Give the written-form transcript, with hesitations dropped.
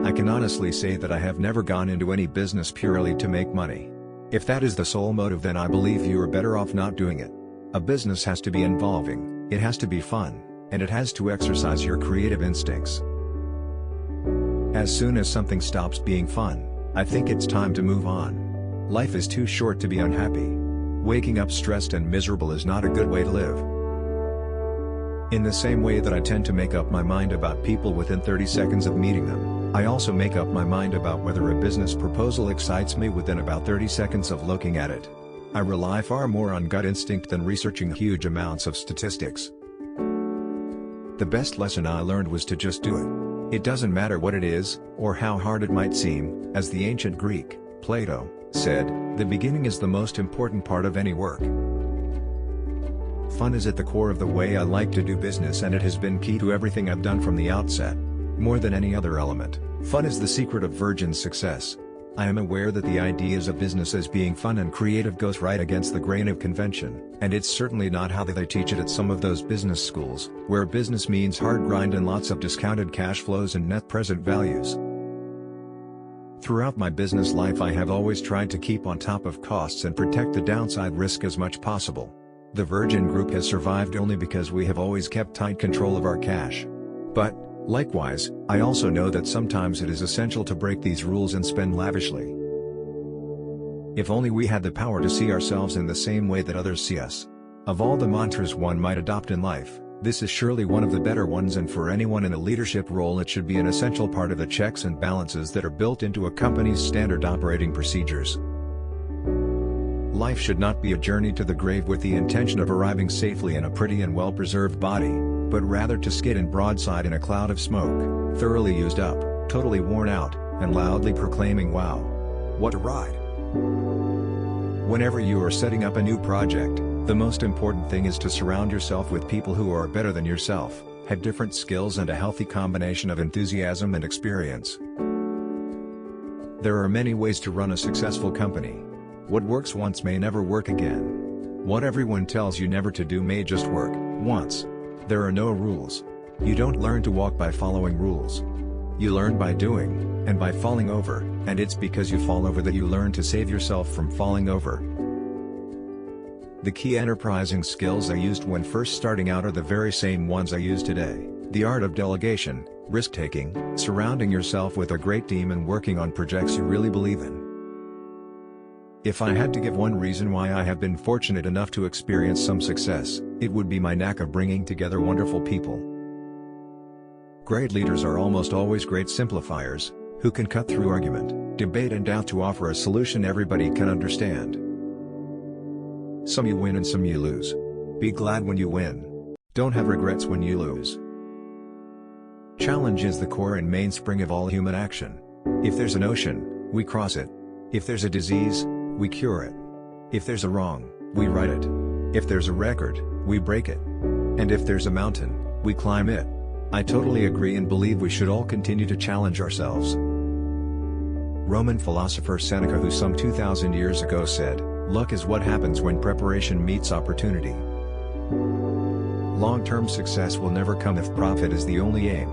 I can honestly say that I have never gone into any business purely to make money. If that is the sole motive, then I believe you are better off not doing it. A business has to be involving, it has to be fun, and it has to exercise your creative instincts. As soon as something stops being fun, I think it's time to move on. Life is too short to be unhappy. Waking up stressed and miserable is not a good way to live. In the same way that I tend to make up my mind about people within 30 seconds of meeting them, I also make up my mind about whether a business proposal excites me within about 30 seconds of looking at it. I rely far more on gut instinct than researching huge amounts of statistics. The best lesson I learned was to just do it. It doesn't matter what it is, or how hard it might seem. As the ancient Greek, Plato, said, the beginning is the most important part of any work. Fun is at the core of the way I like to do business, and it has been key to everything I've done from the outset. More than any other element, fun is the secret of Virgin's success. I am aware that the ideas of business as being fun and creative goes right against the grain of convention, and it's certainly not how they teach it at some of those business schools, where business means hard grind and lots of discounted cash flows and net present values. Throughout my business life, I have always tried to keep on top of costs and protect the downside risk as much possible. The Virgin Group has survived only because we have always kept tight control of our cash. But, likewise, I also know that sometimes it is essential to break these rules and spend lavishly. If only we had the power to see ourselves in the same way that others see us. Of all the mantras one might adopt in life, this is surely one of the better ones, and for anyone in a leadership role it should be an essential part of the checks and balances that are built into a company's standard operating procedures. Life should not be a journey to the grave with the intention of arriving safely in a pretty and well-preserved body, but rather to skid and broadside in a cloud of smoke, thoroughly used up, totally worn out, and loudly proclaiming, "Wow! What a ride!" Whenever you are setting up a new project, the most important thing is to surround yourself with people who are better than yourself, have different skills and a healthy combination of enthusiasm and experience. There are many ways to run a successful company. What works once may never work again. What everyone tells you never to do may just work once. There are no rules. You don't learn to walk by following rules. You learn by doing, and by falling over, and it's because you fall over that you learn to save yourself from falling over. The key enterprising skills I used when first starting out are the very same ones I use today: the art of delegation, risk-taking, surrounding yourself with a great team, and working on projects you really believe in. If I had to give one reason why I have been fortunate enough to experience some success, it would be my knack of bringing together wonderful people. Great leaders are almost always great simplifiers, who can cut through argument, debate and doubt to offer a solution everybody can understand. Some you win and some you lose. Be glad when you win. Don't have regrets when you lose. Challenge is the core and mainspring of all human action. If there's an ocean, we cross it. If there's a disease, we cure it. If there's a wrong, we right it. If there's a record, we break it. And if there's a mountain, we climb it. I totally agree and believe we should all continue to challenge ourselves. Roman philosopher Seneca, who some 2,000 years ago said, "Luck is what happens when preparation meets opportunity." Long-term success will never come if profit is the only aim.